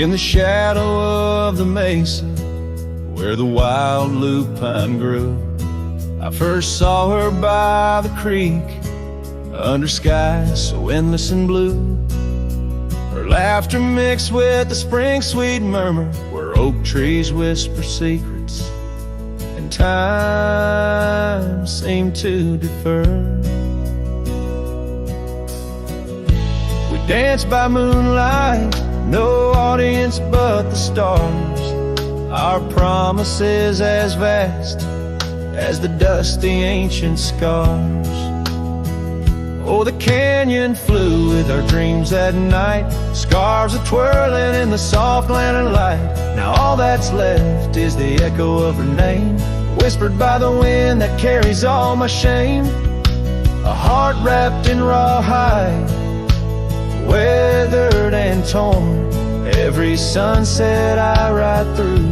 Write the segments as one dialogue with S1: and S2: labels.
S1: in the shadow of the mesa where the wild lupine grew. I first saw her by the creek, under skies so endless and blue. Her laughter mixed with the spring sweet murmur, where oak trees whisper secrets and time seemed to defer. We danced by moonlight, no audience but the stars. Our promises as vast as the dusty ancient scars. Oh, the canyon flew with our dreams that night, scarves are twirling in the soft lantern light. Now all that's left is the echo of her name, whispered by the wind that carries all my shame. A heart wrapped in rawhide, weathered and torn. Every sunset I ride through,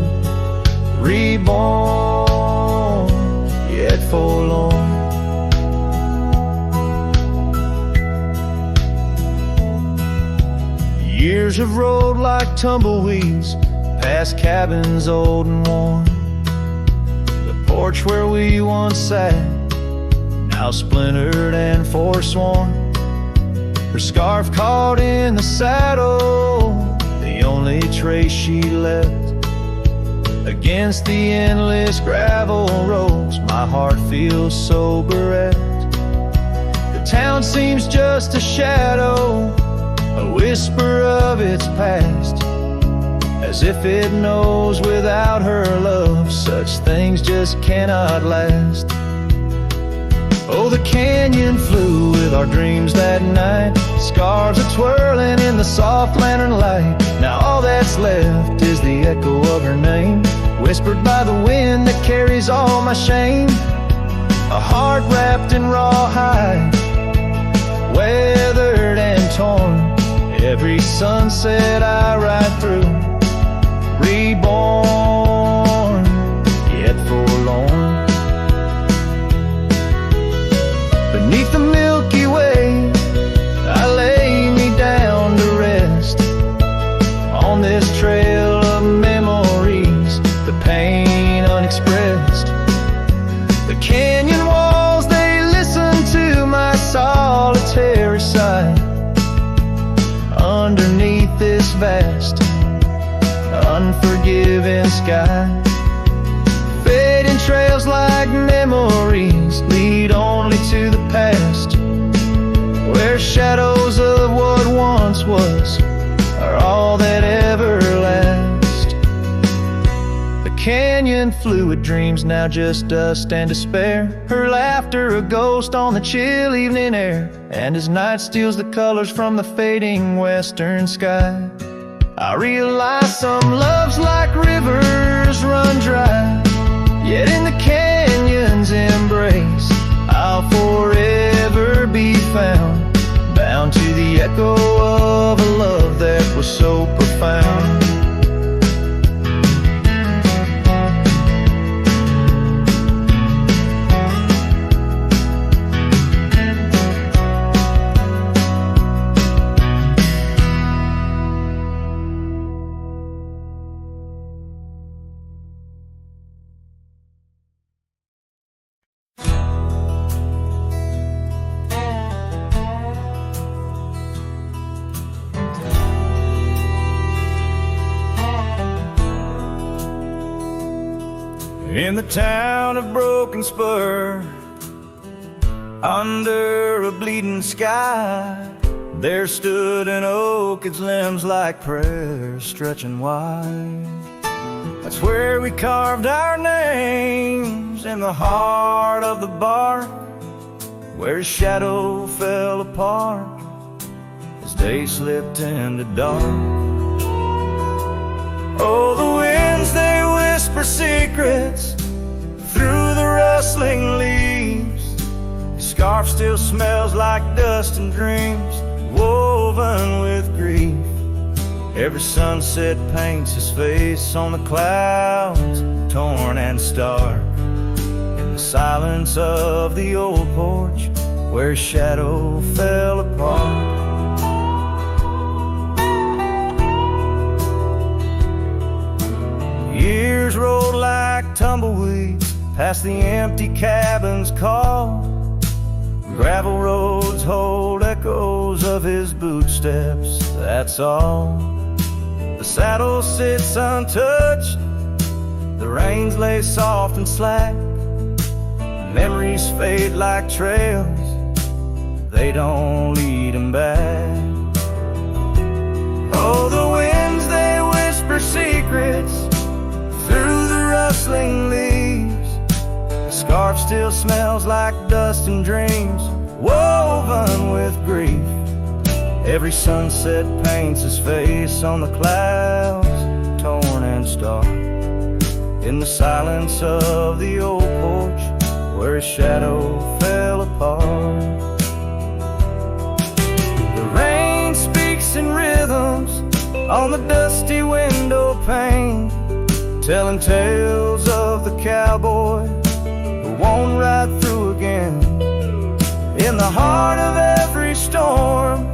S1: reborn yet forlorn. Years have rolled like tumbleweeds past cabins old and worn. The porch where we once sat, now splintered and forsworn. Her scarf caught in the saddle, the only trace she left. Against the endless gravel roads, my heart feels so bereft. The town seems just a shadow, a whisper of its past, as if it knows without her love such things just cannot last. Oh, the canyon flew with our dreams that night, scarves are twirling in the soft lantern light. Now all that's left is the echo of her name, whispered by the wind that carries all my shame. A heart wrapped in rawhide, weathered and torn. Every sunset I ride through, reborn yet forlorn. Beneath the Milky Way, I lay me down to rest on this trail of memories, the pain unexpressed. The canyon walls, they listen to my solitary sigh. Underneath this vast, unforgiving sky, fading trails like memories lead only to the past, where shadows of what once was are all that ever last. The canyon flew with dreams, now just dust and despair. Her laughter a ghost on the chill evening air, and as night steals the colors from the fading western sky, I realize some loves like rivers run dry, yet in the canyon's embrace I'll forever be found, bound to the echo of a love that was so profound. In the town of Broken Spur, under a bleeding sky, there stood an oak, its limbs like prayers stretching wide. That's where we carved our names in the heart of the bark, where shadow fell apart as day slipped into dark. Oh, the winds, they whisper secrets through the rustling leaves. His scarf still smells like dust and dreams woven with grief. Every sunset paints his face on the clouds, torn and stark, in the silence of the old porch where shadow fell apart. like tumbleweeds past the empty cabins call. Gravel roads hold echoes of his footsteps, that's all. The saddle sits untouched, the reins lay soft and slack. Memories fade like trails, they don't lead him back. Oh, the winds, they whisper secrets through the rustling leaves. The scarf still smells like dust and dreams woven with grief. Every sunset paints his face on the clouds, torn and stark. In the silence of the old porch where his shadow fell apart. The rain speaks in rhythms on the dusty window pane, telling tales of the cowboy who won't ride through again. In the heart of every storm,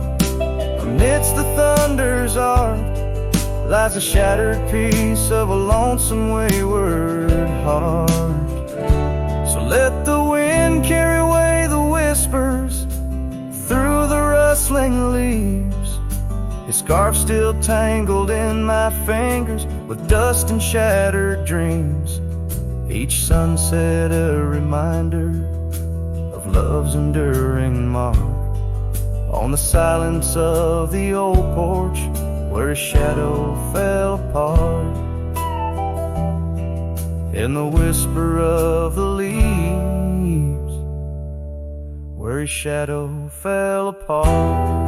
S1: amidst the thunder's arc, lies a shattered piece of a lonesome wayward heart. So let the wind carry away the whispers through the rustling leaves. His scarf still tangled in my fingers with dust and shattered dreams. Each sunset a reminder of love's enduring mark. On the silence of the old porch where his shadow fell apart. In the whisper of the leaves where his shadow fell apart.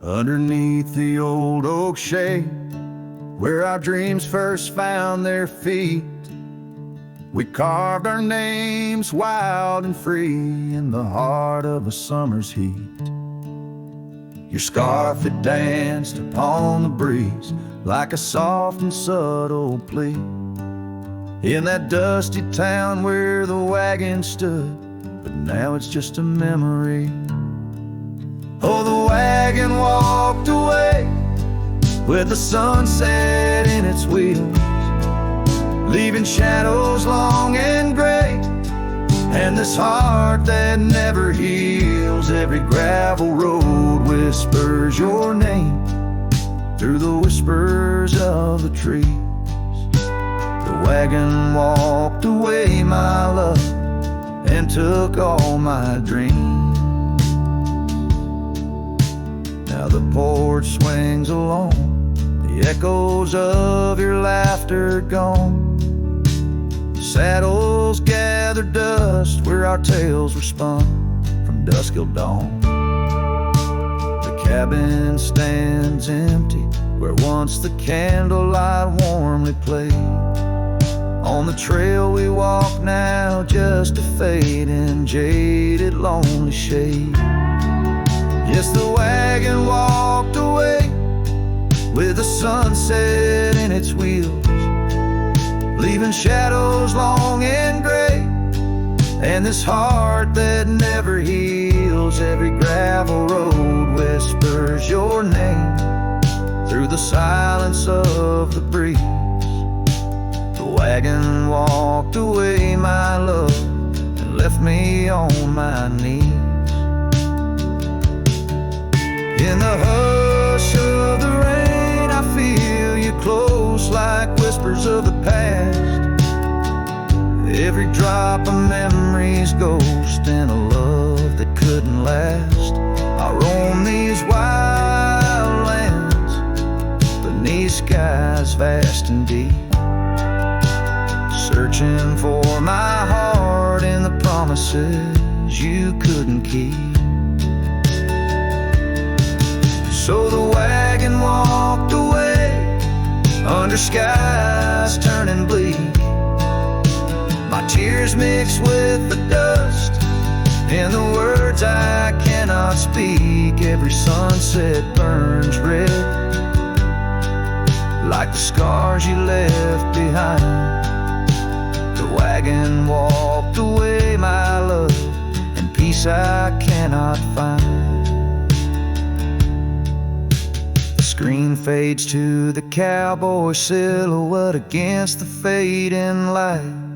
S1: Underneath the old oak shade, where our dreams first found their feet, we carved our names wild and free in the heart of a summer's heat. Your scarf, it danced upon the breeze like a soft and subtle plea. In that dusty town where the wagon stood, but now it's just a memory. Oh, the wagon walked away with the sunset in its wheels, leaving shadows long and gray, and this heart that never heals. Every gravel road whispers your name through the whispers of the trees. The wagon walked away, my love, and took all my dreams. Now the porch swings along, the echoes of your laughter gone. Saddles gather dust where our tales were spun from dusk till dawn. The cabin stands empty where once the candlelight warmly played. On the trail we walk now, just a fading, jaded, lonely shade. Yes, the wagon walked away with the sunset in its wheels, leaving shadows long and gray, and this heart that never heals. Every gravel road whispers your name through the silence of the breeze. The wagon walked away, my love, and left me on my knees. In the hush of the rain, I feel you close like whispers of the past. Every drop of memory's ghost in a love that couldn't last. I roam these wild lands beneath skies vast and deep, searching for my heart in the promises you couldn't keep. So the wagon walked away under skies turning bleak. My tears tears mixed with the dust. In the words I cannot speak, every sunset burns red, like the scars you left behind. The wagon walked away, my love, and peace I cannot find. The screen fades to the cowboy silhouette against the fading light.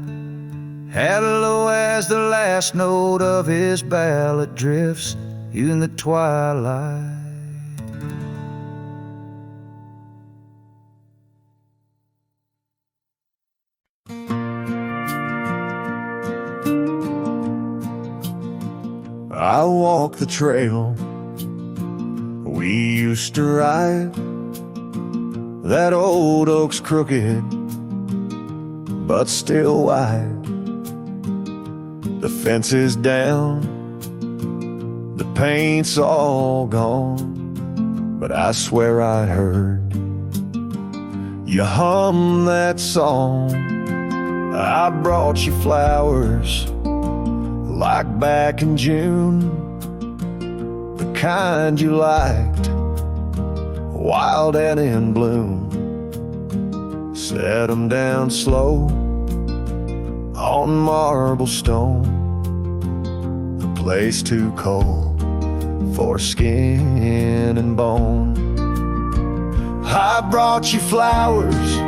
S1: Hello as the last note of his ballad drifts in the twilight. I walk the trail we used to ride. That old oak's crooked, but still wide. The fence is down, the paint's all gone, but I swear I heard you hum that song. I brought you flowers like back in June, the kind you liked, wild and in bloom. Set 'em down slow on marble stone, a place too cold for skin and bone. I brought you flowers,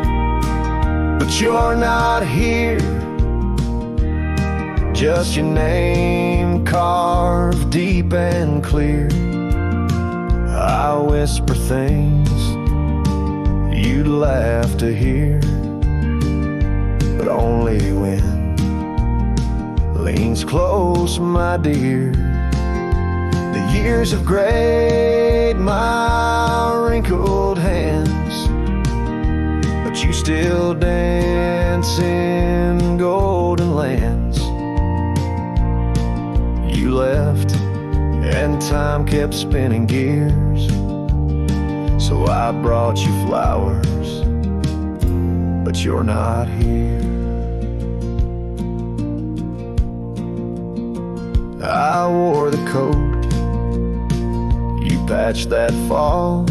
S1: but you're not here. Just your name carved deep and clear. I whisper things you'd laugh to hear, but only when leans close, my dear. The years have grayed my wrinkled hands, but you still dance in golden lands. You left and time kept spinning gears, so I brought you flowers, but you're not here. I wore the coat you patched that fall,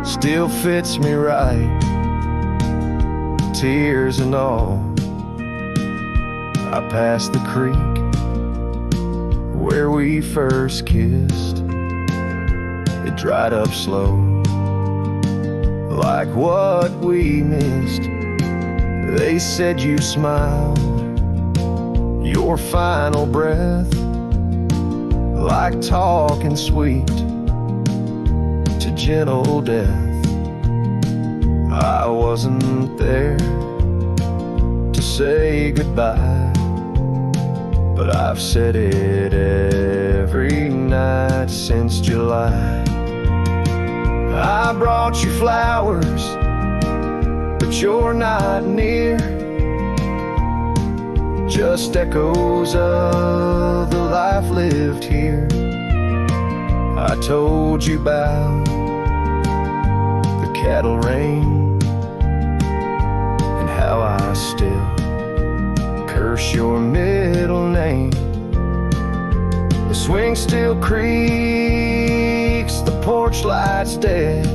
S1: still fits me right, tears and all. I passed the creek where we first kissed. It dried up slow, like what we missed. They said you smiled, your final breath, like talking sweet to gentle death. I wasn't there to say goodbye, but I've said it every night since July. I brought you flowers, but you're not near. Just echoes of the life lived here. I told you about the cattle rain and how I still curse your middle name. The swing still creaks, the porch light's dead,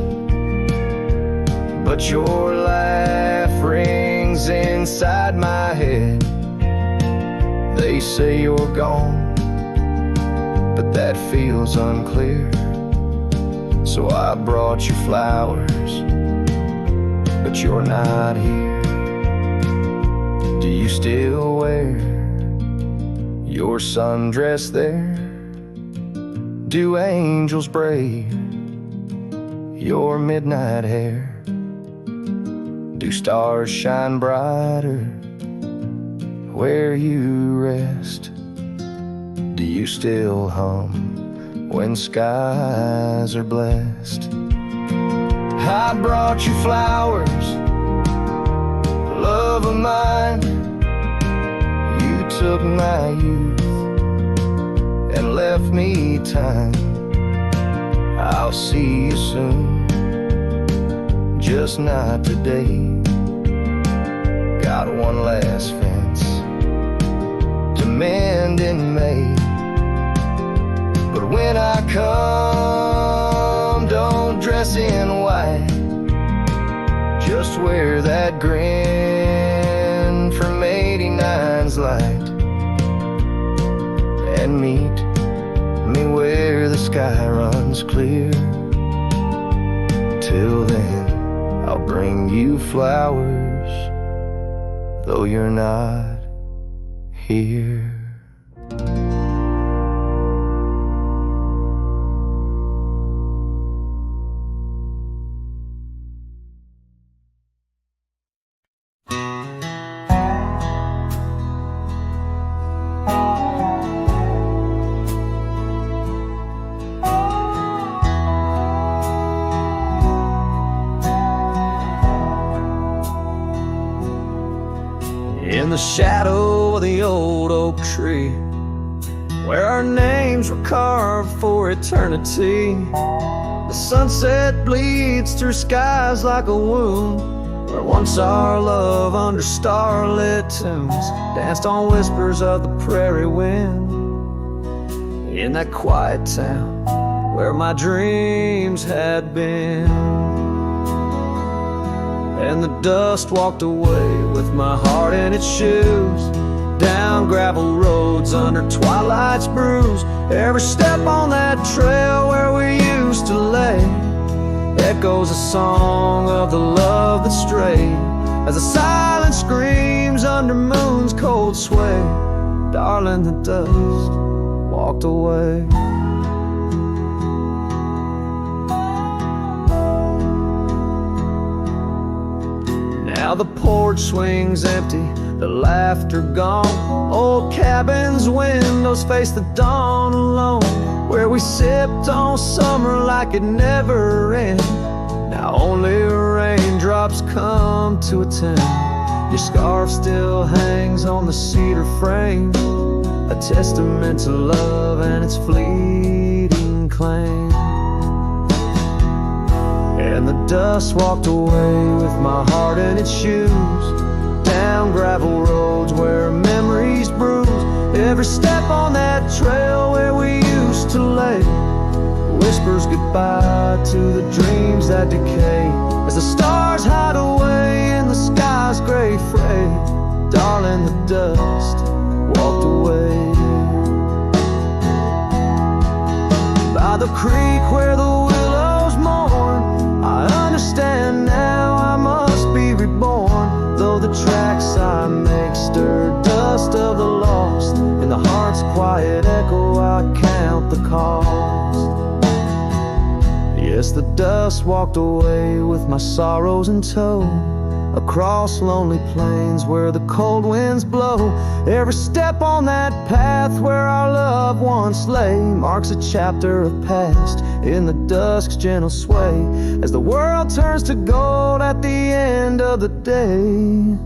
S1: but your laugh rings inside my head. They say you're gone, but that feels unclear. So I brought you flowers, but you're not here. Do you still wear your sundress there? Do angels braid your midnight hair? Do stars shine brighter where you rest? Do you still hum when skies are blessed? I brought you flowers, love of mine. You took my youth and left me time. I'll see you soon, just not today. Got one last fence been made. But when I come, don't dress in white. Just wear that grin from 89's light. And meet me where the sky runs clear. Till then, I'll bring you flowers, though you're not here. In the shadow of the old oak tree, where our names were carved for eternity, the sunset bleeds through skies like a wound, where once our love under starlit tunes danced on whispers of the prairie wind. In that quiet town where my dreams had been. And the dust walked away with my heart in its shoes, down gravel roads under twilight's bruise. Every step on that trail where we used to lay echoes a song of the love that strayed, as the silence screams under moon's cold sway. Darling, the dust walked away. Now the porch swings empty, the laughter gone. Old cabins' windows face the dawn alone, where we sipped on summer like it never ended. Now only raindrops come to attend. Your scarf still hangs on the cedar frame, a testament to love and its fleeting claim. And the dust walked away with my heart in its shoes, down gravel roads where memories bruise. Every step on that trail where we used to lay whispers goodbye to the dreams that decay, as the stars hide away in the sky's gray fray. Darling, the dust walked away. By the creek where the willows mourn, I understand now I must be reborn. Though the tracks I make stir dust of the lost, in the heart's quiet echo I count the cost. Yes, the dust walked away with my sorrows in tow, across lonely plains where the cold winds blow. Every step on that path where our love once lay marks a chapter of past in the dusk's gentle sway, as the world turns to gold at the end of the day.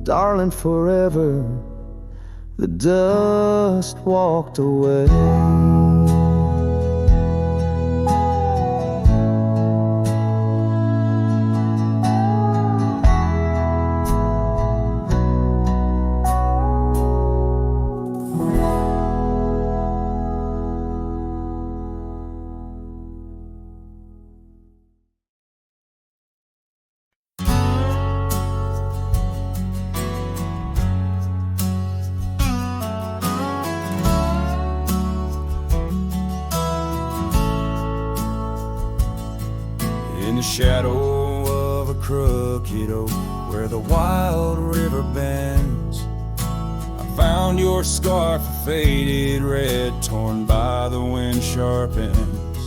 S1: Darling, forever the dust walked away.
S2: In the shadow of a crooked oak where the wild river bends, I found your scarf, a faded red, torn by the wind sharp ends.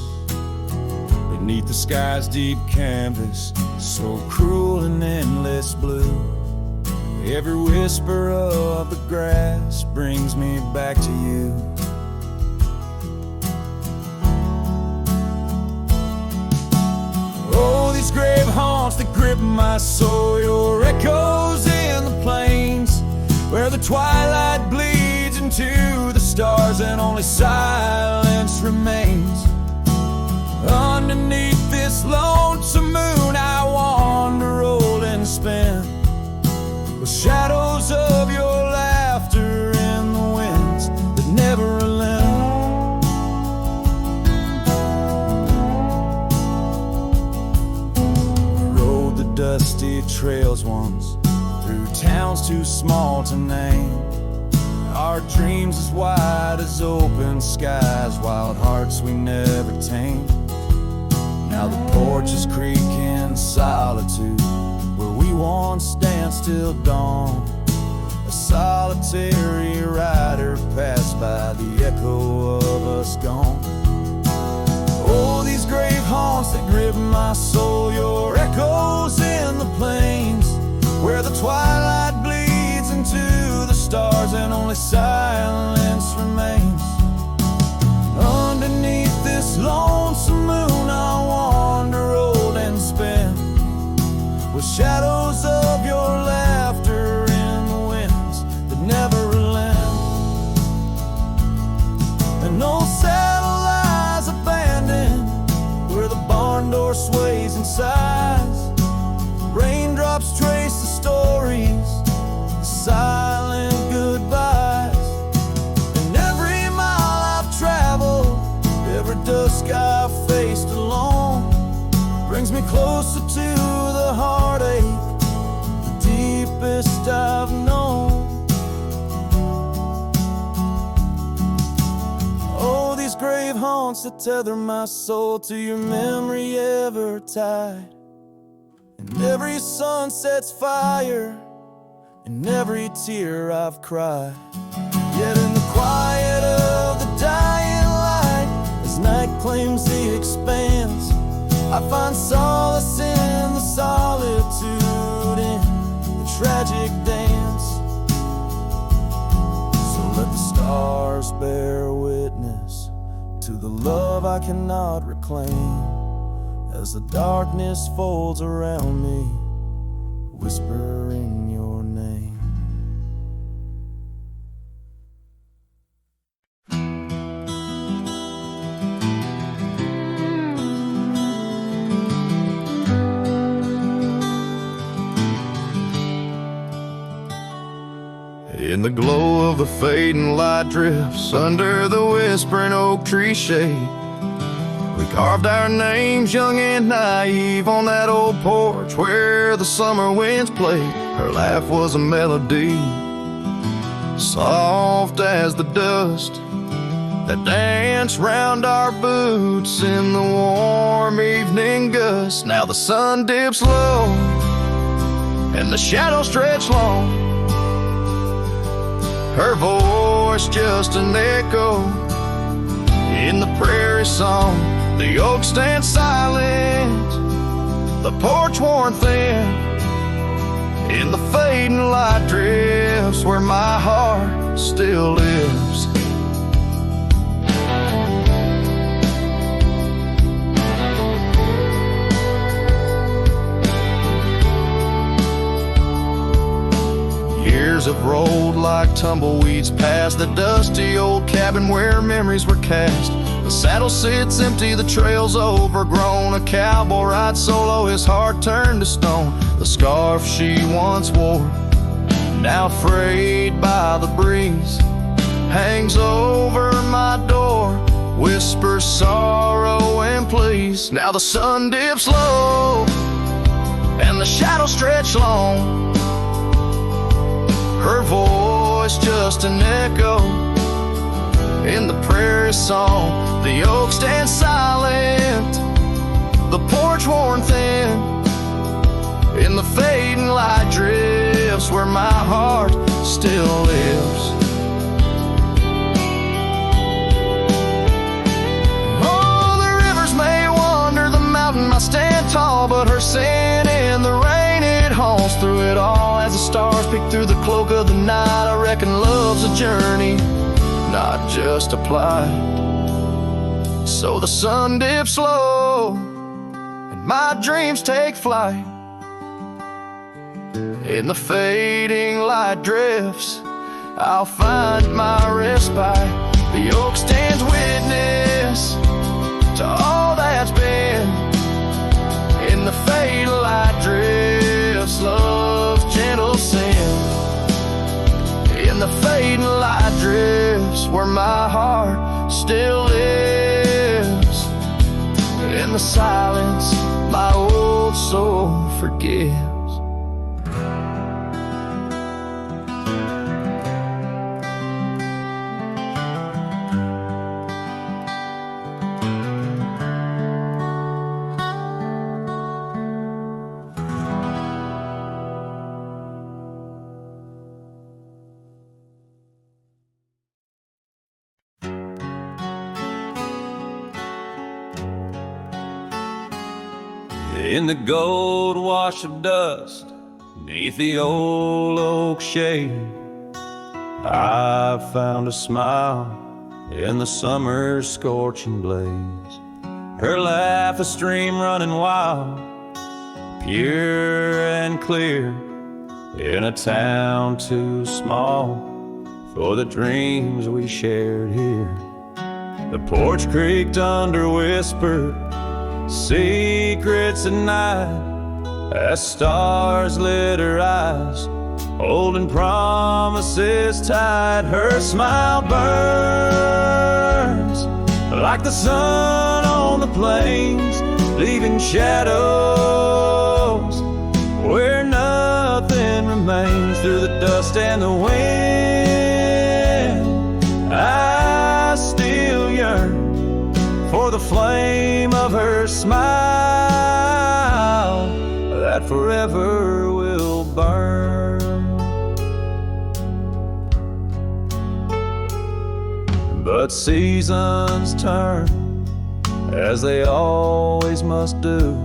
S2: Beneath the sky's deep canvas, so cruel and endless blue, every whisper of the grass brings me back to you. These grave haunts that grip my soul, your echoes in the plains where the twilight bleeds into the stars and only silence remains. Underneath this lonesome moon I wander, roll and spin, with shadows of your laughter in the winds trails once, through towns too small to name. Our dreams as wide as open skies, wild hearts we never tamed. Now the porch is creaking solitude, where we once danced till dawn. A solitary rider passed by, the echo of us gone. Oh, these grave haunts that grip my soul, your echoes in the plains, where the twilight bleeds into the stars and only silence remains. Underneath this lonesome moon I'll wander old and spent, with shadows of your laughter in the winds that never relent. And old saddle lies abandoned, where the barn door sways and sighs. Raindrops trace the stories, the silent goodbyes. And every mile I've traveled, every dusk I've faced alone, brings me closer to the heartache, the deepest I've known. Oh, these grave haunts that tether my soul to your memory ever tied. And every sunset's fire, and every tear I've cried. Yet in the quiet of the dying light, as night claims the expanse, I find solace in the solitude, in the tragic dance. So let the stars bear witness to the love I cannot reclaim, as the darkness folds around me, whispering your name.
S1: In the glow of the fading light drifts, under the whispering oak tree shade, we carved our names young and naive on that old porch where the summer winds played. Her laugh was a melody, soft as the dust that danced round our boots in the warm evening gust. Now the sun dips low and the shadows stretch long, her voice just an echo in the prairie song. The oak stands silent, the porch worn thin, in the fading light drifts where my heart still lives. Years have rolled like tumbleweeds past the dusty old cabin where memories were cast. The saddle sits empty, the trail's overgrown. A cowboy rides solo, his heart turned to stone. The scarf she once wore, now frayed by the breeze, hangs over my door, whispers sorrow and please. Now the sun dips low and the shadows stretch long, her voice just an echo in the prairie song. The oak stands silent, the porch worn thin, in the fading light drifts where my heart still lives. Oh, the rivers may wander, the mountain might stand tall, but her sin in the rain, it haunts through it all. As the stars peek through the cloak of the night, I reckon love's a journey, not just a plight. So the sun dips low and my dreams take flight, in the fading light drifts I'll find my respite. The oak stands witness to all that's been, in the fading light drifts love's gentle sin, in the fading light drifts where my heart still lives. In the silence my old soul forgives. In the gold wash of dust, beneath the old oak shade, I found a smile in the summer's scorching blaze. Her laugh a stream running wild, pure and clear, in a town too small for the dreams we shared here. The porch creaked under whispered secrets at night, as stars lit her eyes, holding promises tight. Her smile burns like the sun on the plains, leaving shadows where nothing remains. Through the dust and the wind, I still yearn for the flame of her smile that forever will burn. But seasons turn, as they always must do.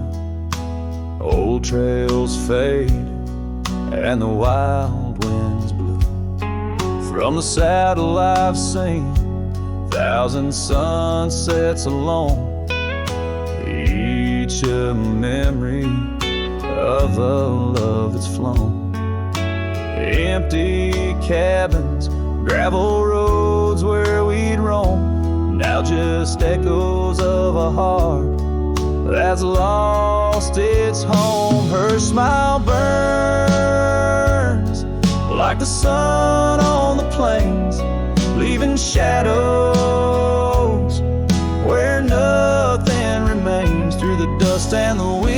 S1: Old trails fade and the wild winds blow. From the saddle I've seen 1,000 sunsets alone, each a memory of a love that's flown. Empty cabins, gravel roads where we'd roam, now just echoes of a heart that's lost its home. Her smile burns like the sun on the plains, leaving shadows where nothing remains. Through the dust and the wind,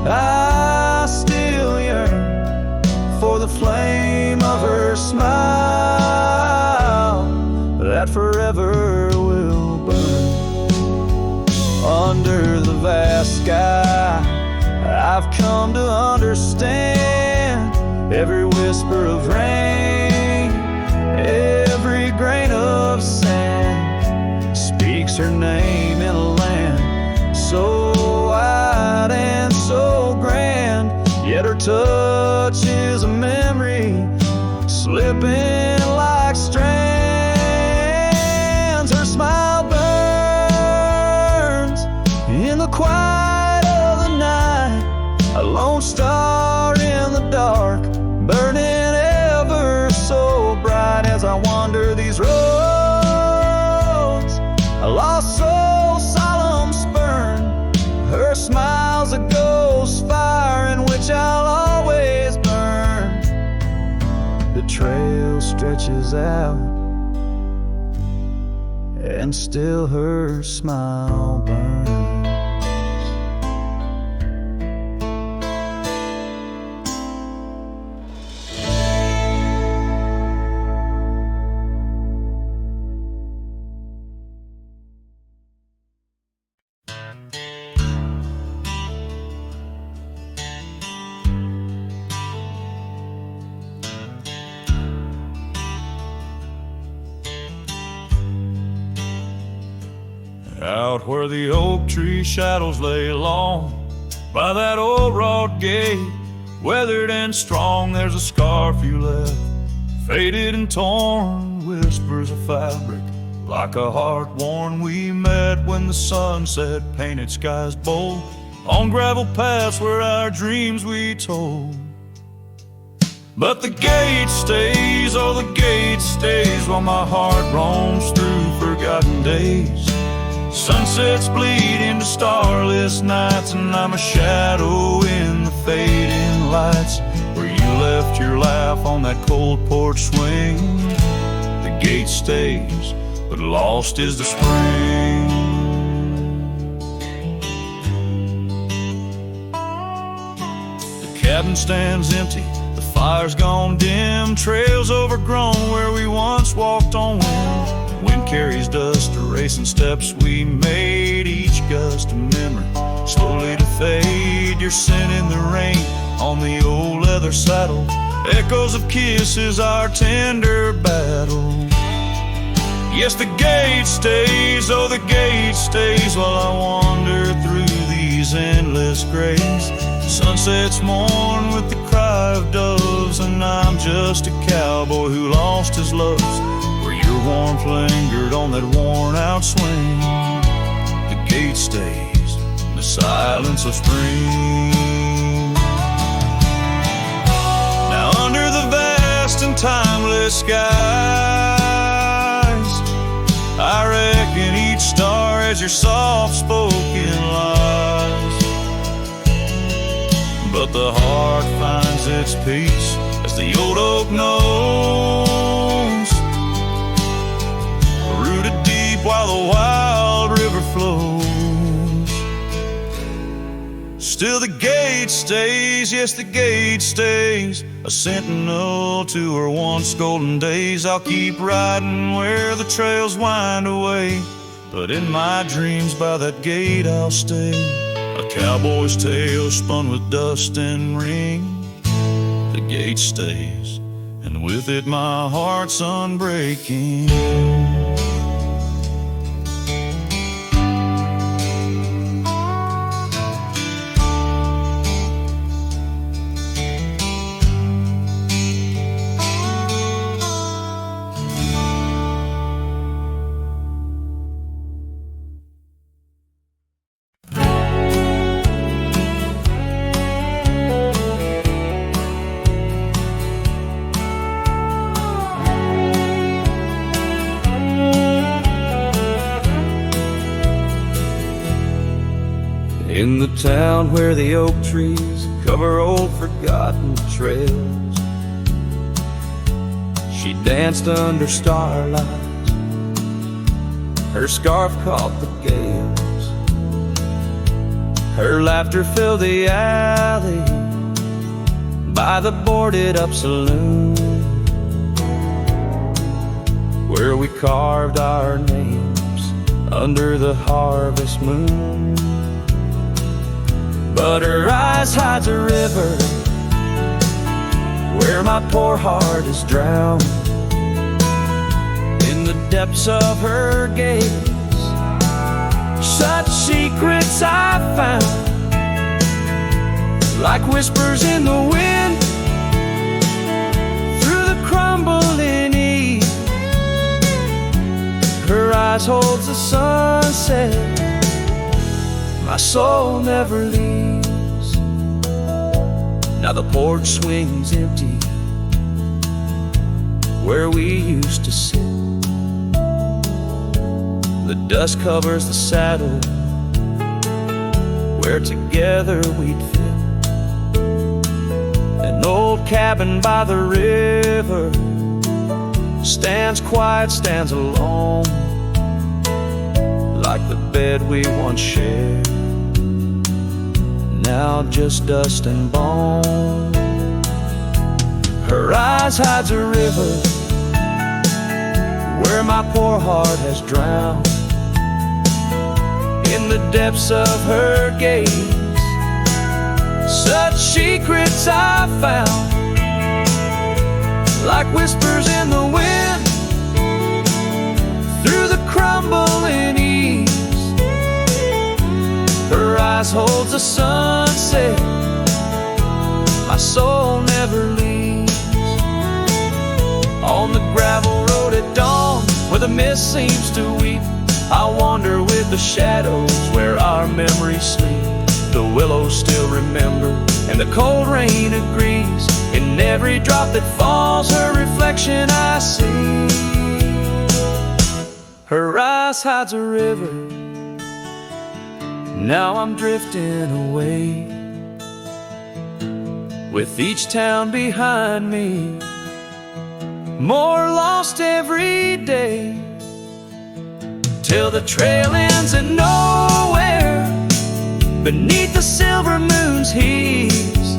S1: I still yearn for the flame of her smile that forever will burn. Under the vast sky, I've come to understand every whisper of rain, every grain of sand speaks her name in a land so wide and so grand. Yet her touch is a memory slipping like strands. Her smile burns in the quiet of the night, a lone star in the dark, burning ever so bright. As I wander these roads, a lost soul solemn spurn, her smile's a ghost fire in which I'll always burn. The trail stretches out, and still her smile burns. Out where the oak tree shadows lay long, by that old wrought gate, weathered and strong, there's a scarf you left, faded and torn, whispers of fabric, like a heart worn. We met when the sunset painted skies bold, on gravel paths where our dreams we told. But the gate stays, oh the gate stays, while my heart roams through forgotten days. Sunsets bleed into starless nights, and I'm a shadow in the fading lights, where you left your laugh on that cold porch swing. The gate stays, but lost is the spring. The cabin stands empty, the fire's gone dim, trails overgrown where we once walked on wind. Wind carries dust, erasing steps we made, each gust a memory, slowly to fade. Your scent in the rain on the old leather saddle, echoes of kisses, our tender battle. Yes, the gate stays, oh the gate stays, while I wander through sea's endless grace. Sunsets mourn with the cry of doves, and I'm just a cowboy who lost his loves, where your warmth lingered on that worn-out swing. The gate stays in the silence of spring. Now under the vast and timeless skies, I reckon each star has your soft-spoken lies. But the heart finds its peace, as the old oak knows, rooted deep while the wild river flows. Still the gate stays, yes the gate stays, a sentinel to her once golden days. I'll keep riding where the trails wind away, but in my dreams by that gate I'll stay. A cowboy's tale spun with dust and ring. The gate stays, and with it my heart's unbreaking.
S3: In the town where the oak trees cover old forgotten trails, she danced under starlight, her scarf caught the gales. Her laughter filled the alley by the boarded up saloon, where we carved our names under the harvest moon. But her eyes hides a river where my poor heart is drowned. In the depths of her gaze, such secrets I found, like whispers in the wind, through the crumbling east. Her eyes holds the sunset, my soul never leaves. Now the porch swings empty where we used to sit. The dust covers the saddle where together we'd fit. An old cabin by the river stands quiet, stands alone, like the bed we once shared, now just dust and bone. Her eyes hides a river where my poor heart has drowned. In the depths of her gaze, such secrets I found, like whispers in the wind, through the crumbling east. Her eyes holds the sunset, my soul never leaves. On the gravel road at dawn, where the mist seems to weep, I wander with the shadows where our memories sleep. The willows still remember, and the cold rain agrees. In every drop that falls, her reflection I see. Her eyes hides a river, now I'm drifting away, with each town behind me, more lost every day, till the trail ends in nowhere, beneath the silver moon's heaves.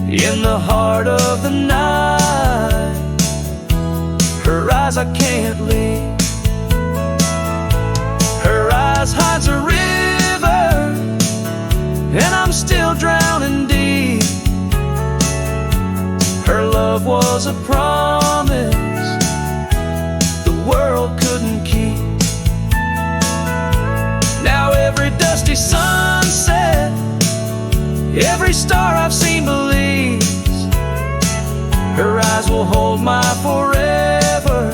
S3: In the heart of the night, her eyes I can't leave. Her eyes hides a river, and I'm still drowning deep. Her love was a promise the world couldn't keep. Now every dusty see sunset. Every star I've seen believes her eyes will hold my forever,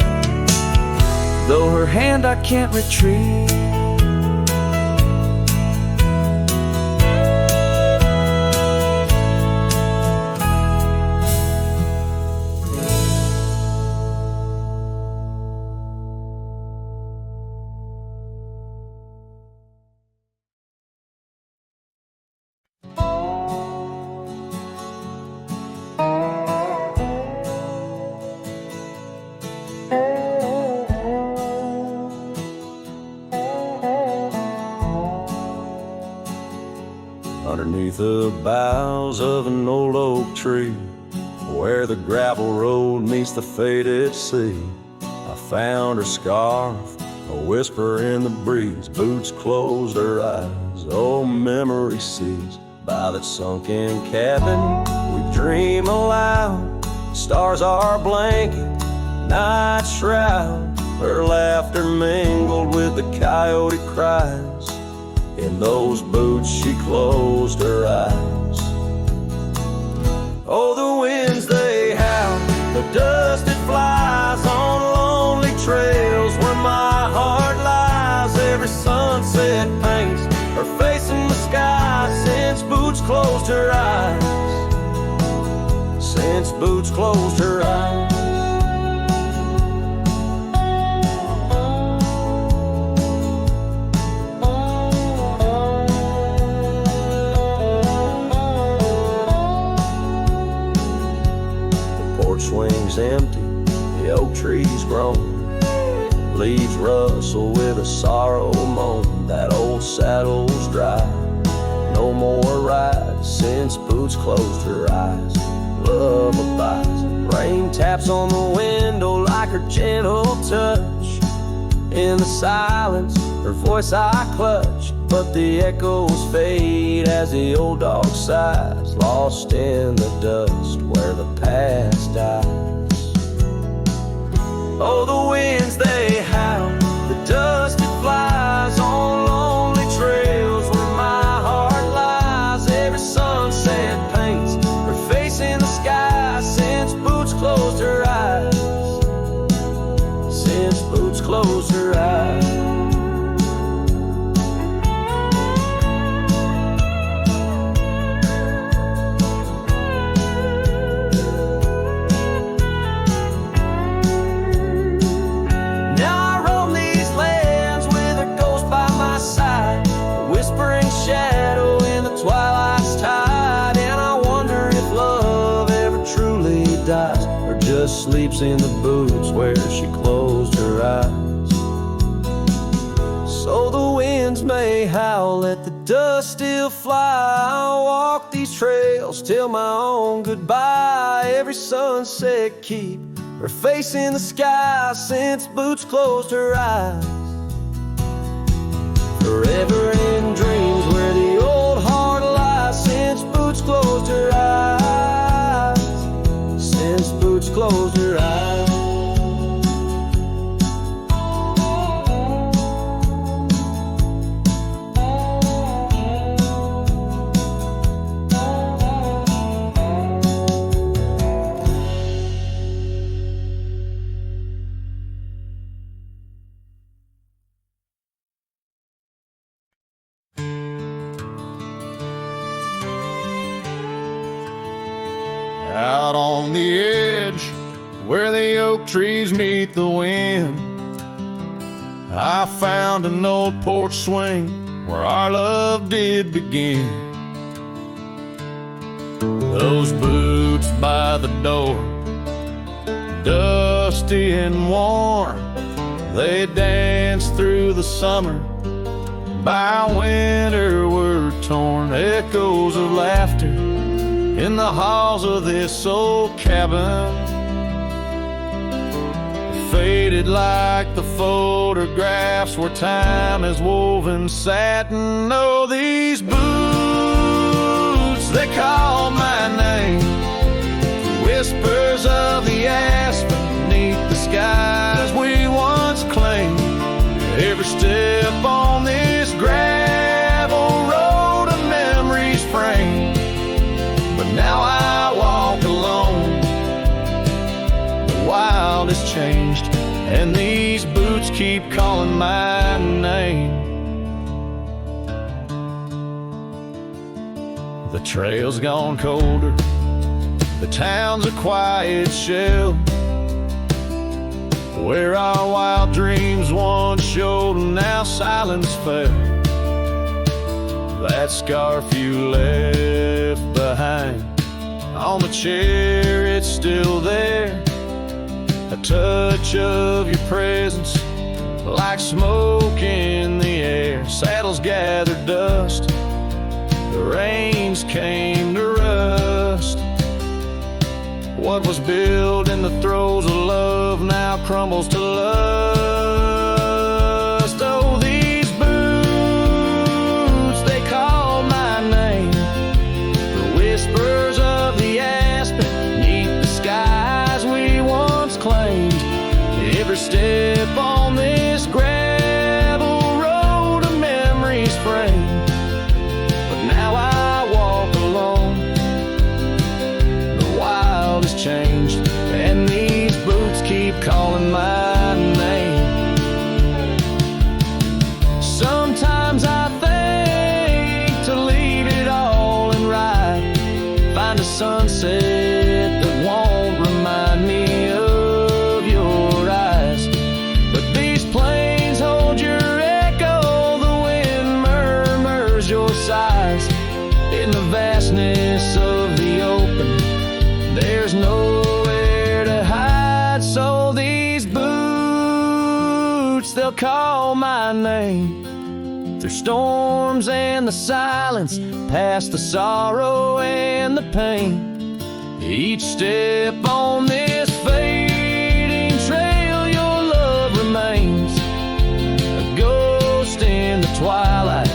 S3: though her hand I can't retrieve.
S1: Underneath the boughs of an old oak tree, where the gravel road meets the faded sea, I found her scarf, a whisper in the breeze. Boots closed her eyes, oh memory sees. By that sunken cabin we dream aloud. Stars are blanket, night shroud. Her laughter mingled with the coyote cries. In those boots she closed her eyes. Oh, the winds they howl, the dust it flies on lonely trails where my heart lies. Every sunset paints her face in the sky since boots closed her eyes. Since boots closed her eyes. Swings empty, the oak tree's grown. Leaves rustle with a sorrow moan. That old saddle's dry, no more rides since boots closed her eyes. Love abides, rain taps on the window like her gentle touch. In the silence, her voice I clutch, but the echoes fade as the old dog sighs, lost in the dust where the past dies. Oh, the winds they howl, the dust it flies on lonely trails where my heart lies. Every sunset paints her face in the sky since boots closed her eyes. Since boots closed her eyes. Shadow in the twilight's tide, and I wonder if love ever truly dies, or just sleeps in the boots where she closed her eyes. So the winds may howl, let the dust still fly. I'll walk these trails till my own goodbye. Every sunset keep her face in the sky since boots closed her eyes. Forever in dreams where the old heart lies since boots closed her eyes. Since boots closed her eyes.
S4: Out on the edge, where the oak trees meet the wind, I found an old porch swing where our love did begin. Those boots by the door, dusty and warm, they danced through the summer, by winter were torn. Echoes of laughter in the halls of this old cabin, faded like the photographs where time has woven satin. Oh, these boots, they call my name, whispers of the aspen beneath the skies we once claimed. Every step on this gravel
S1: world has changed, and these boots keep calling my name. The trail's gone colder, the town's a quiet shell, where our wild dreams once showed and now silence fell. That scarf you left behind on the chair, it's still there. A touch of your presence, like smoke in the air. Saddles gathered dust, the reins came to rust. What was built in the throes of love now crumbles to lust. Oh, these boots, they call my name. The whispers of the aspen neath the skies we once claimed. Every step on this gravel road a memory's framed. But now I walk alone. The wild has changed, and these boots keep calling my name. Sometimes I think to leave it all and ride, find a sunset that won't remind me of your eyes. But these plains hold your echo, the wind murmurs your sighs. In the vastness of the open, there's nowhere to hide. So these boots, they'll call my name. Through storms and the silence, past the sorrow and the pain. Each step on this fading trail, your love remains. A ghost in the twilight,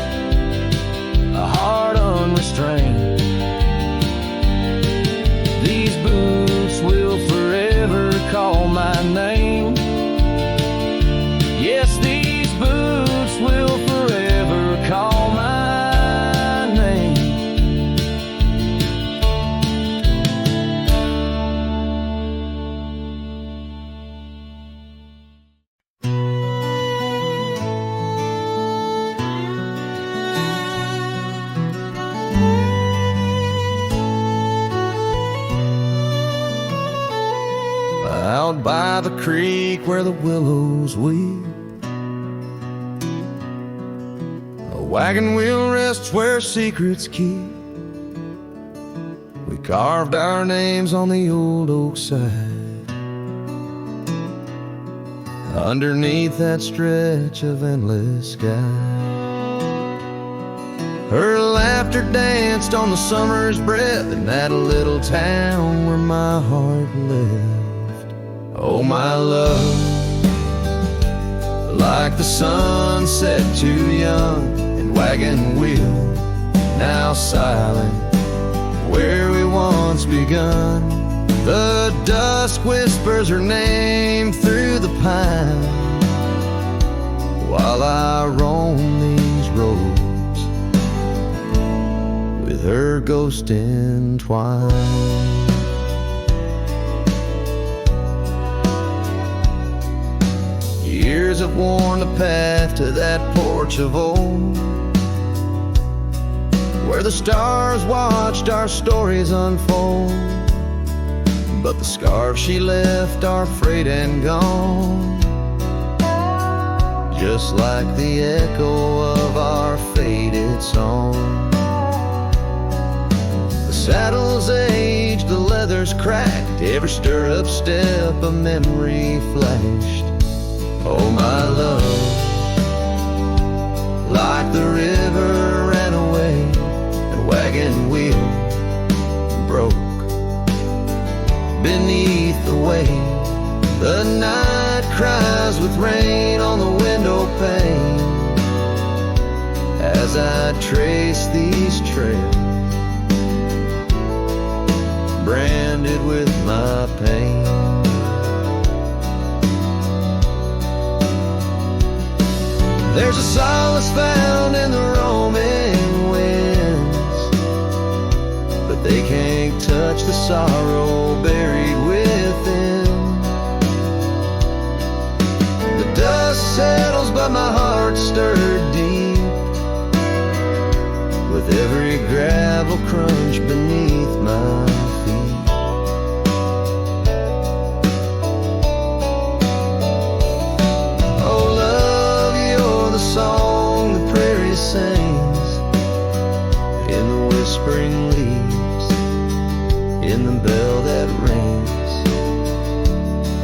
S1: a heart unrestrained. These boots will forever call my name. Yes, these boots will forever call my name. Out by the creek where the willows weep, a wagon wheel rests where secrets keep. We carved our names on the old oak side, underneath that stretch of endless sky. Her laughter danced on the summer's breath in that little town where my heart lived. Oh, my love, like the sunset too young and wagon wheel now silent where we once begun. The dusk whispers her name through the pine while I roam these roads with her ghost entwined. Years have worn the path to that porch of old, where the stars watched our stories unfold. But the scars she left are frayed and gone, just like the echo of our faded song. The saddle's aged, the leather's cracked, every stirrup step a memory flashed. Oh, my love, like the river ran away, the wagon wheel broke beneath the weight. The night cries with rain on the window pane as I trace these trails, branded with my pain. There's a solace found in the roaming winds, but they can't touch the sorrow buried within. but my heart stirred deep with every gravel crunch beneath my feet. Oh love, you're the song the prairie sings in the whispering leaves, in the bell that rings.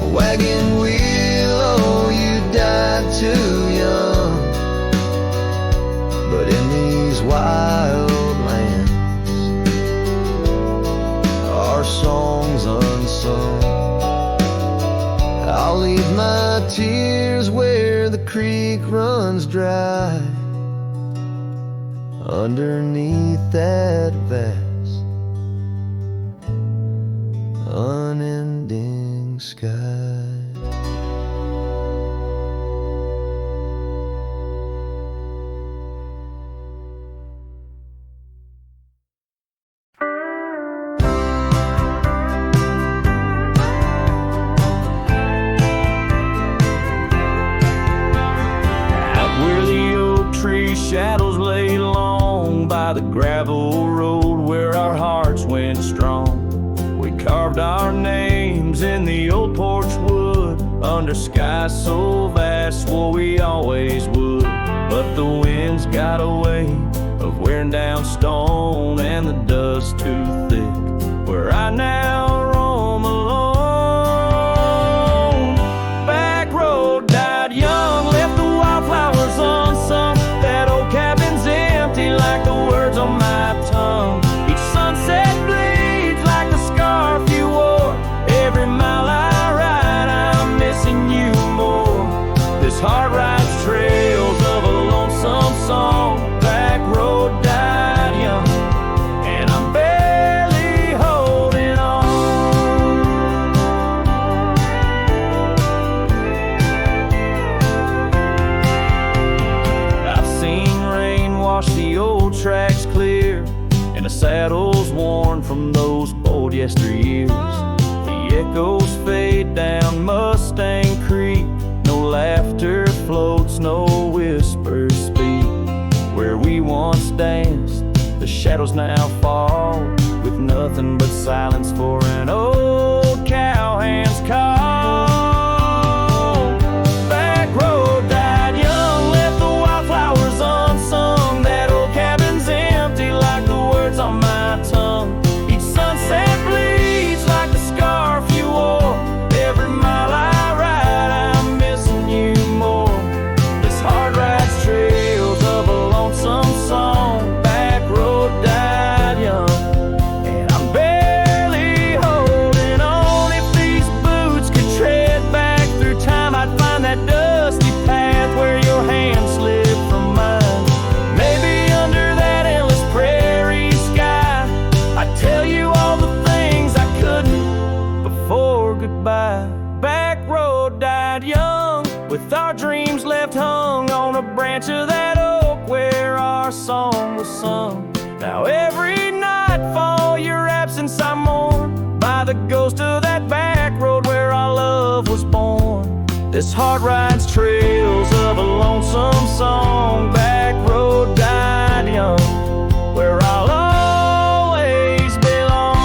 S1: A wagon wheel, oh you died too young, but in these wild lands our songs unsung. I'll leave my tears where the creek runs dry, underneath that vast unending sky.
S3: Shadows lay long by the gravel road where our hearts went strong. We carved our names in the old porch wood under skies so vast, swore we always would. But the winds got a way of wearing down stone and the dust too thick where I now roam alone. Back road died young, left the wildflowers unsung. That old cabin's empty like the words on my tongue. Each sunset bleeds like the scarf you wore. Every mile I ride, I'm missing you more. This heart rides trails of a lonesome song. Back road died young, and I'm barely holding on. I've seen rain wash the old tracks clear, and the saddles worn from those bold yesteryears. The echoes fade down Mustang Creek. No laughter floats, no whispers speak. Where we once danced, the shadows now fall, with nothing but silence for an old cowhand's call. Back road died young, left the wildflowers unsung. That old cabin's empty like the words on my tongue. Each sunset bleeds like the scarf you wore. Every mile I ride, I'm missing you more. This heart rides trails of a lonesome song. Back road died young, and I'm barely holding on. If these boots could tread back through time, I'd find that dusty path where your hand slipped from mine. Maybe under that endless prairie sky, I'd tell you all the things I couldn't before goodbye. Back road died young, with our dreams left hung on a branch of that oak where our song was sung. Now every nightfall, your absence I mourn, by the ghost of that back road where our love was born. This heart rides trails of a lonesome song. Back road died young, where I'll always belong.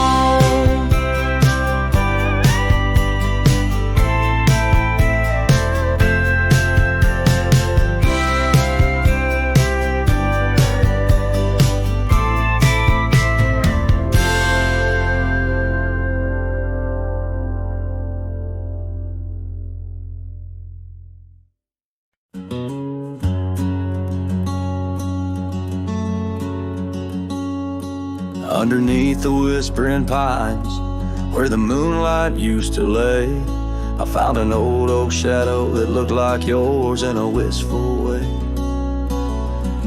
S1: Underneath the whispering pines, where the moonlight used to lay, I found an old oak shadow that looked like yours in a wistful way.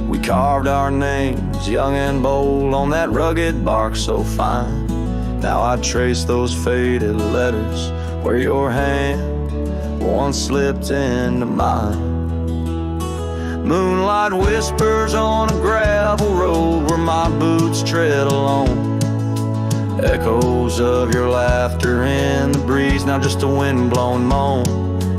S1: We carved our names, young and bold, on that rugged bark so fine. Now I trace those faded letters where your hand once slipped into mine. Moonlight whispers on a gravel road where my boots tread alone. Echoes of your laughter in the breeze, now just a wind-blown moan.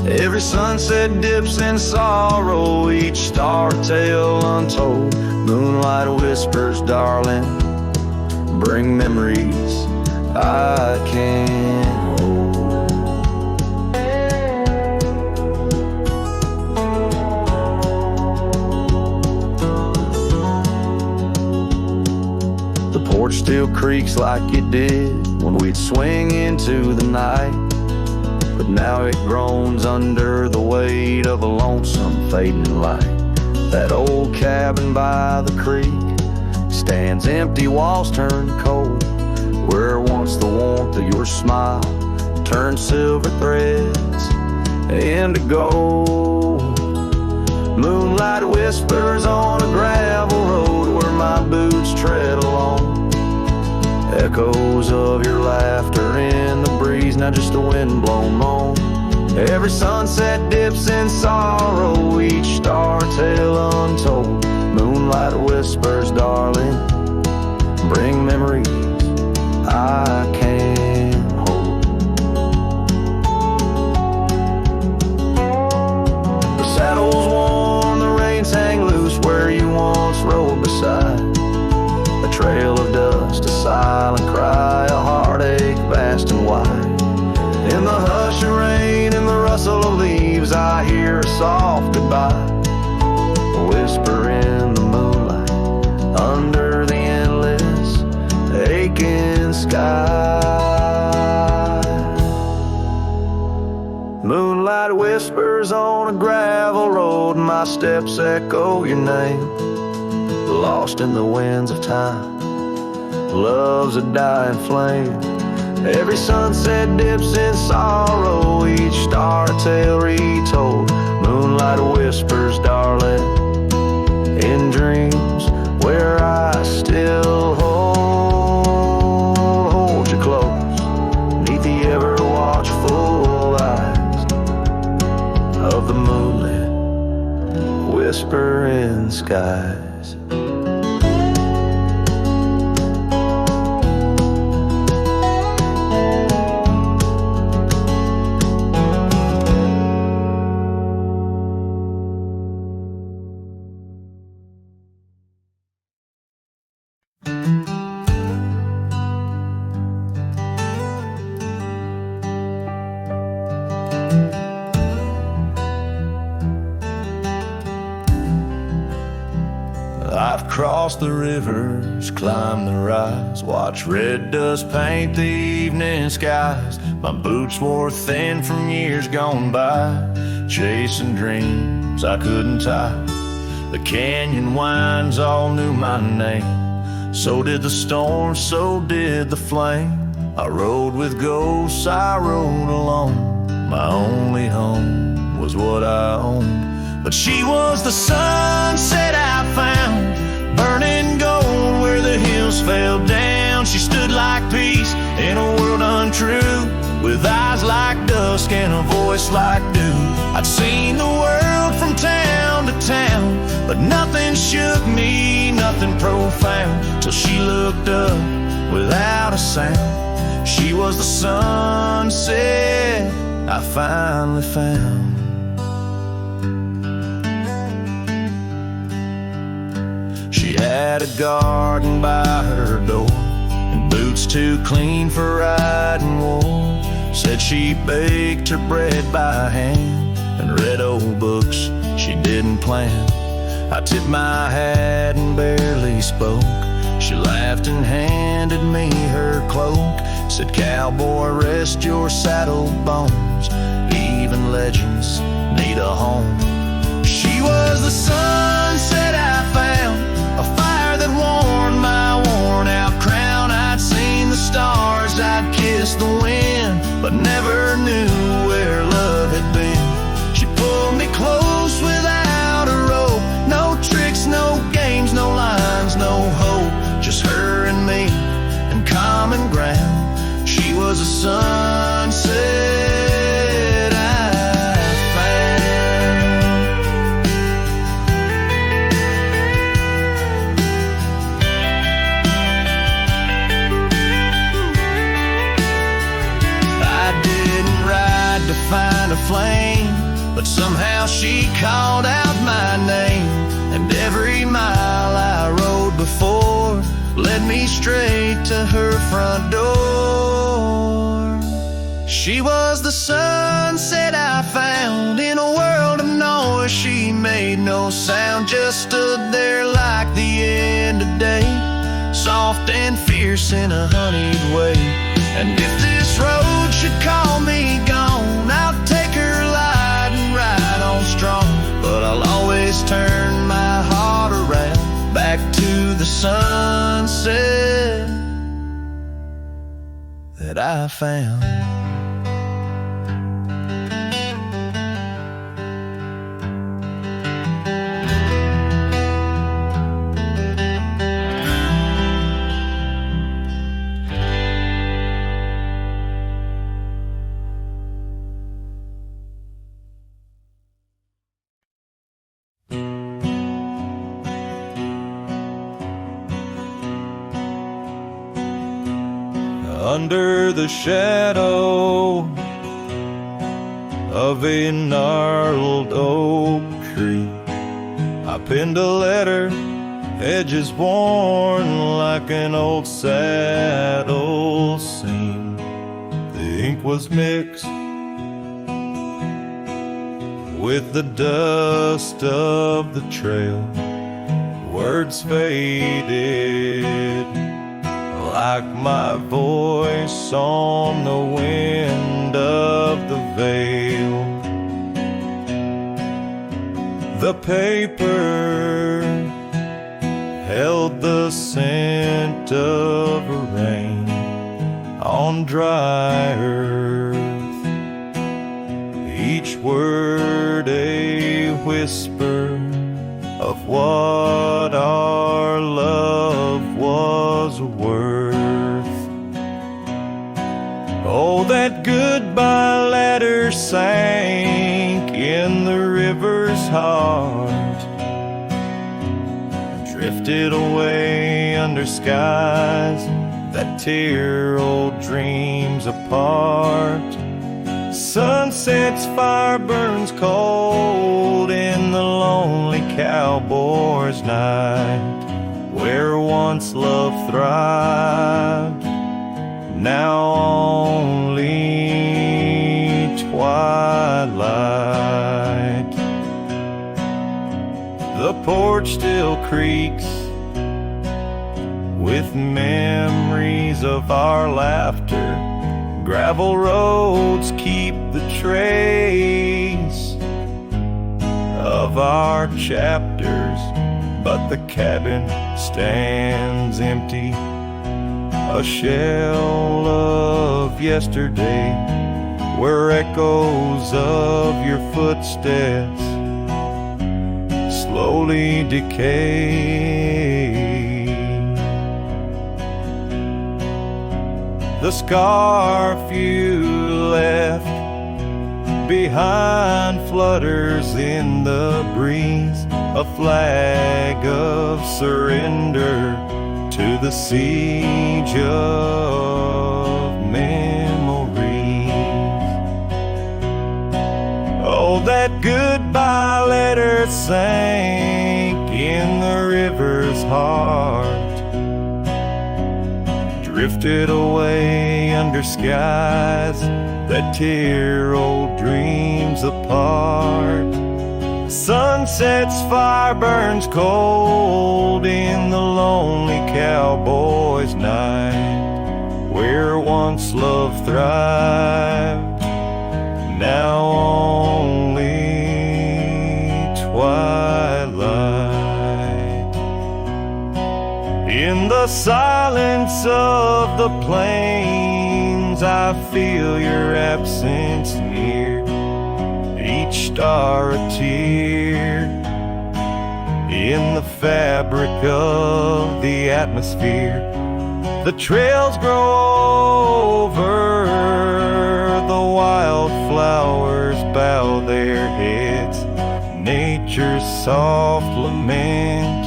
S1: Every sunset dips in sorrow, each star tale untold. Moonlight whispers, darling, bring memories I can't hold. The porch still creaks like it did when we'd swing into the night, but now it groans under the weight of a lonesome fading light. That old cabin by the creek stands empty, walls turn cold, where once the warmth of your smile turned silver threads into gold. Moonlight whispers on a gravel road where my boots tread along. Echoes of your laughter in the breeze, not just a wind-blown moan. Every sunset dips in sorrow, each star tale untold. Moonlight whispers, darling, bring memories I can't hold. The saddle's worn, the reins hang loose where you once rode beside. A trail of dust, a silent cry, a heartache vast and wide. In the hush of rain, in the rustle of leaves, I hear a soft goodbye, a whisper in the moonlight, under the endless aching sky. Moonlight whispers on a gravel road, my steps echo your name. Lost in the winds of time, love's a dying flame. Every sunset dips in sorrow, each star tale retold. Moonlight whispers, darling, in dreams where I still hold you close, neath the ever watchful eyes of the moonlit whispering skies. I've crossed the rivers, climbed the rise, watched red dust paint the evening skies. My boots wore thin from years gone by, chasing dreams I couldn't tie. The canyon winds all knew my name, so did the storm, so did the flame. I rode with ghosts, I rode alone, my only home was what I owned. But she was the sunset I found, burning gold where the hills fell down. She stood like peace in a world untrue, with eyes like dusk and a voice like dew. I'd seen the world from town to town, but nothing shook me, nothing profound, till she looked up without a sound. She was the sunset I finally found. She had a garden by her door, and boots too clean for riding wool. Said she baked her bread by hand, and read old books she didn't plan. I tipped my hat and barely spoke. She laughed and handed me her cloak. Said, "Cowboy, rest your saddle bones, even legends need a home." She was the sunset I found, a fire that warmed my worn-out crown. I'd seen the stars, I'd kissed the wind, but never knew where love had been. She pulled me close without a rope, no tricks, no games, no lines, no hope, just her and me and common ground. She was a sunset I found. I didn't ride to find a flame, but somehow she called out my name. And every mile I rode before led me straight to her front door. She was the sunset I found in a world of noise. She made no sound, just stood there like the end of day, soft and fierce in a honeyed way. And if this road should call me gone, I'll take her light and ride on strong. But I'll always turn my heart around back to the sunset that I found.
S4: Under the shadow of a gnarled oak tree, I penned a letter, edges worn like an old saddle seam. The ink was mixed with the dust of the trail. Words faded like my voice on the wind of the veil. The paper held the scent of rain on dry earth, each word a whisper of what our love was worth. Oh, that goodbye letter sank in the river's heart, drifted away under skies that tear old dreams apart. Sunset's fire burns cold in the lonely cowboy's night, where once love thrived, now only twilight. The porch still creaks with memories of our laughter. Gravel roads keep the trace of our chapters, but the cabin stands empty, a shell of yesterday, where echoes of your footsteps slowly decay. The scarf you left behind flutters in the breeze, a flag of surrender to the siege of memories. Oh, that goodbye letter sank in the river's heart, drifted away under skies that tear old dreams apart. Sunset's fire burns cold in the lonely cowboy's night, where once love thrived, now only twilight. In the silence of the plains, I feel your absence near, each star a tear in the fabric of the atmosphere. The trails grow over, the wildflowers bow their heads, nature's soft lament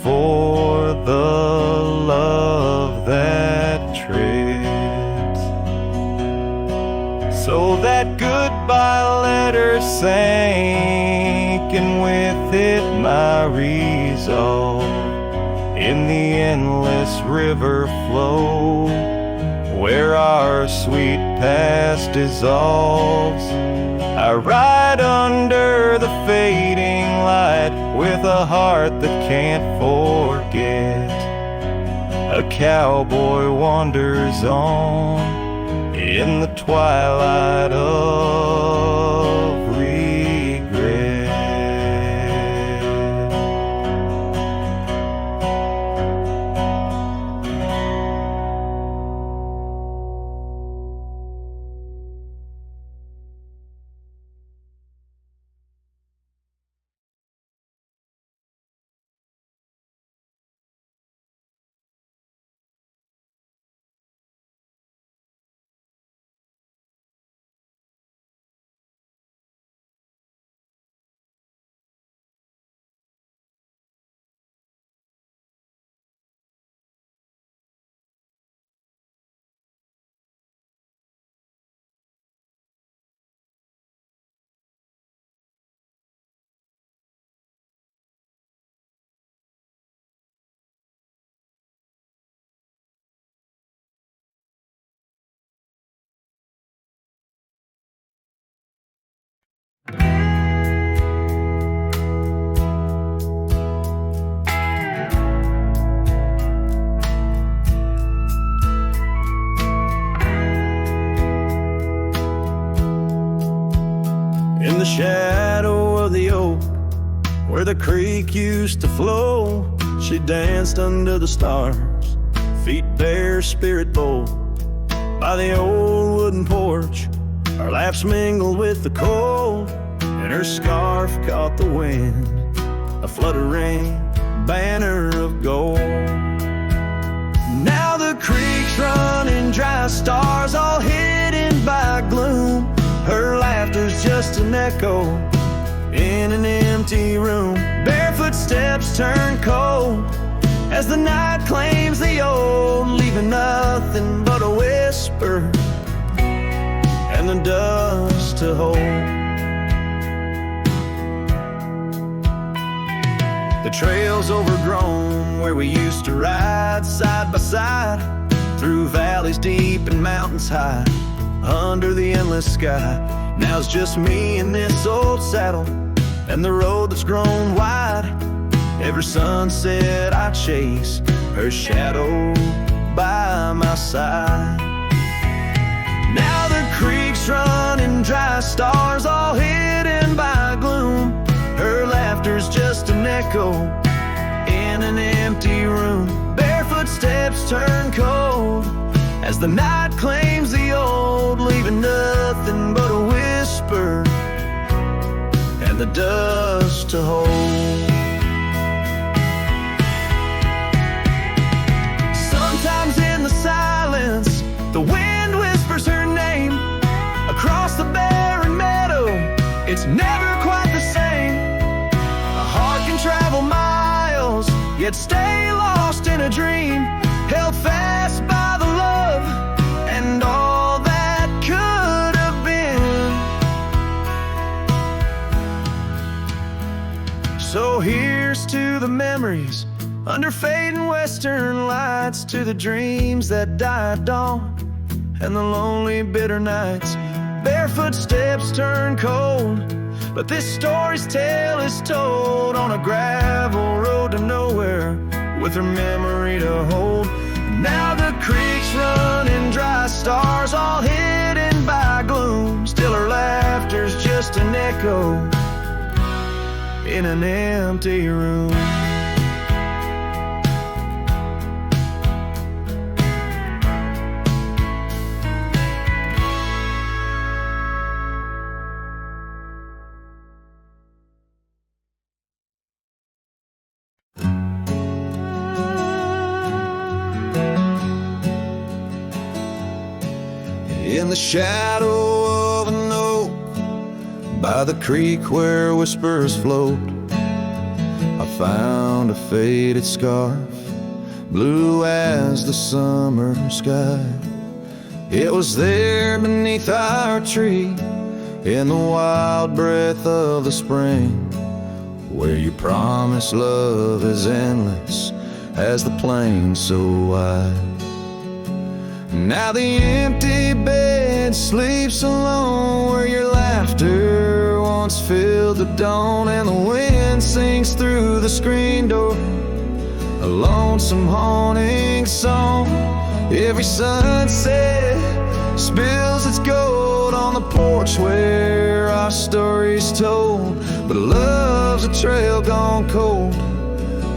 S4: for the love that treads.
S1: So that goodbye letter sank, and with it my resolve. In the endless river flow, where our sweet past dissolves, I ride under the fading light with a heart that can't forget. A cowboy wanders on in the twilight of regret.
S3: In the shadow of the oak, where the creek used to flow, she danced under the stars, feet bare, spirit bold. By the old wooden porch, our laughs mingled with the cold, and her scarf caught the wind, a fluttering banner of gold. Now the creek's running dry, stars all hidden by gloom. Her laughter's just an echo in an empty room. Barefoot steps turn cold as the night claims the old, leaving nothing but a whisper and the dust to hold. The trail's overgrown where we used to ride side by side, through valleys deep and mountains high, under the endless sky. Now it's just me in this old saddle, and the road that's grown wide. Every sunset I chase, her shadow by my side. Now the creek's running dry, stars all hidden by gloom. Her laughter's just an echo in an empty room. Barefoot steps turn cold as the night claims the old, leaving nothing but a whisper and the dust to hold. Sometimes in the silence, the wind whispers her name across the barren meadow. It's never quite the same. A heart can travel miles, yet stay lost in a dream, held fast by the love and all that could have been. So here's to the memories under fading western lights, to the dreams that die at dawn and the lonely bitter nights. Barefoot steps turn cold, but this story's tale is told on a gravel road to nowhere, with her memory to hold. Now the creek's running dry, stars all hidden by gloom. Still her laughter's just an echo in an empty room.
S2: In the shadow of an oak, by the creek where whispers float, I found a faded scarf, blue as the summer sky.
S1: It was there beneath our tree, in the wild breath of the spring, where you promised love as endless as the plain so wide. Now the empty bed sleeps alone, where your laughter once filled the dawn, and the wind sings through the screen door, a lonesome haunting song. Every sunset spills its gold on the porch where our story's told, but love's a trail gone cold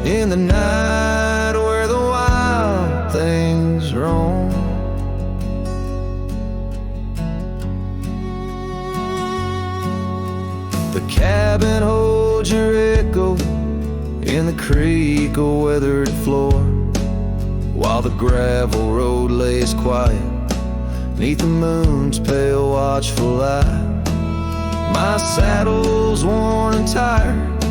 S1: in the night where the wild things roam. The cabin holds your echo in the creek, a weathered floor, while the gravel road lays quiet neath the moon's pale watchful eye. My saddle's worn and tired,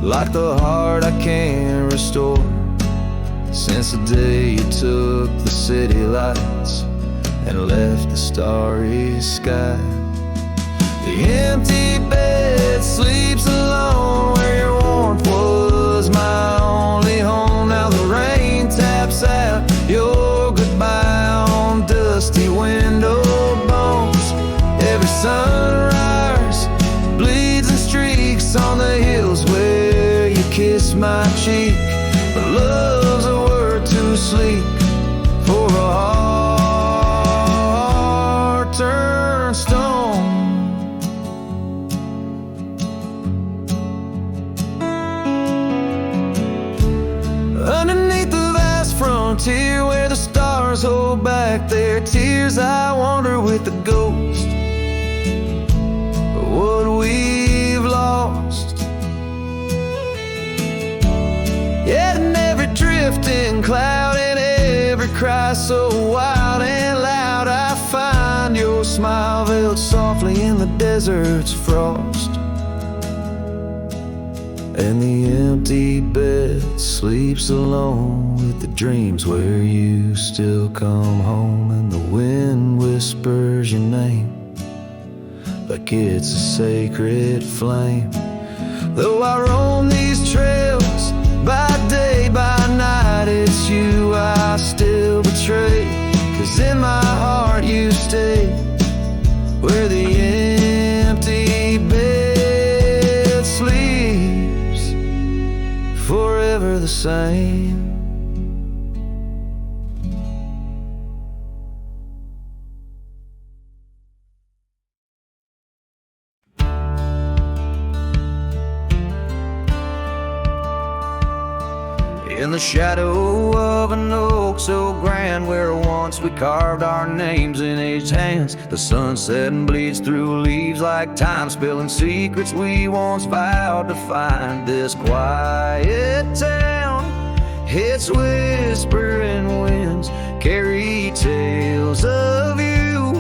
S1: like the heart I can't restore, since the day you took the city lights and left the starry sky. The empty bed sleeps alone, where your warmth was my only home. Now the rain taps out your goodbye on dusty window bones. Every sunrise bleeds and streaks on the hills where you kiss my cheek, but love's a word too sleek for a heart turned stone. Underneath the vast frontier where the stars hold back their tears, I wander with the ghost of what we've lost. Yet in every drifting cloud and every cry so wild and loud, I find your smile veiled softly in the desert's frost. And the empty bed sleeps alone with the dreams where you still come home, and the wind whispers your name like it's a sacred flame. Though I roam these trails by day, by night, it's you I still betray, 'cause in my heart you stay where the empty bed sleeps, forever the same. In the shadow of an oak so grand, where once we carved our names in aged hands, the sunset bleeds through leaves like time, spilling secrets we once vowed to find. This quiet town, its whispering winds carry tales of you,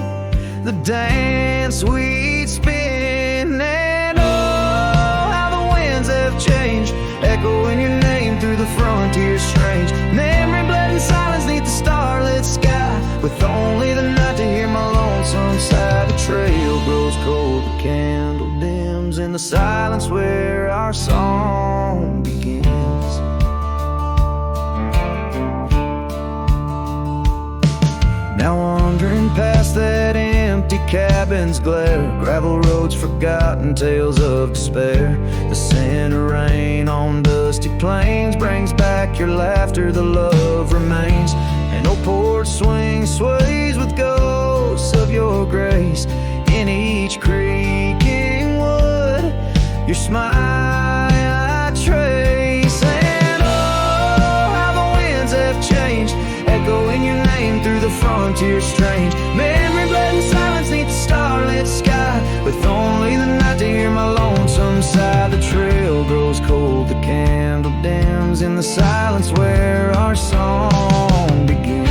S1: the dance we'd spin, and oh, how the winds have changed, echoing your name through the frontier strange. Memory bled in silence neath the starlit sky, with only the night to hear my lonesome sigh. The trail grows cold, the candle dims in the silence where our song begins. Now wandering past that empty cabin's glare, gravel roads forgotten, tales of despair. The scent of rain on dusty plains brings back your laughter, the love remains. An old porch swing sways with ghosts of your grace. In each creaking wood, your smile I trace. And oh, how the winds have changed, echoing your name through the frontier strange. Memory bled in silence neath the starlit sky, with only the night to hear my lonesome sigh. The trail grows cold, the candle dims in the silence where our song begins.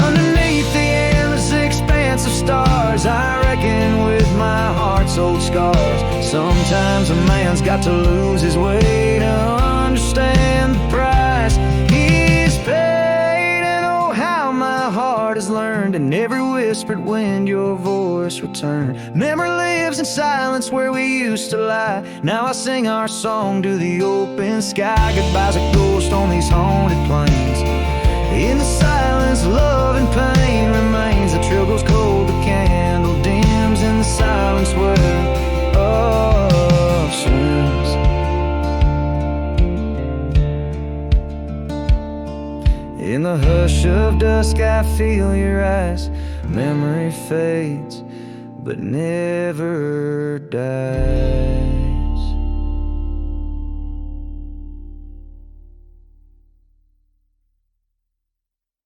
S1: Underneath the endless expanse of stars, I reckon with my heart's old scar. Sometimes a man's got to lose his way to understand the price he's paid. And oh, how my heart has learned in every whispered wind your voice returned. Memory lives in silence where we used to lie. Now I sing our song to the open sky. Goodbye's a ghost on these haunted plains. In the silence, love and pain remains. The trail goes cold, the candle dims in the silence where love swims. In the hush of dusk I feel your eyes. Memory fades but never dies.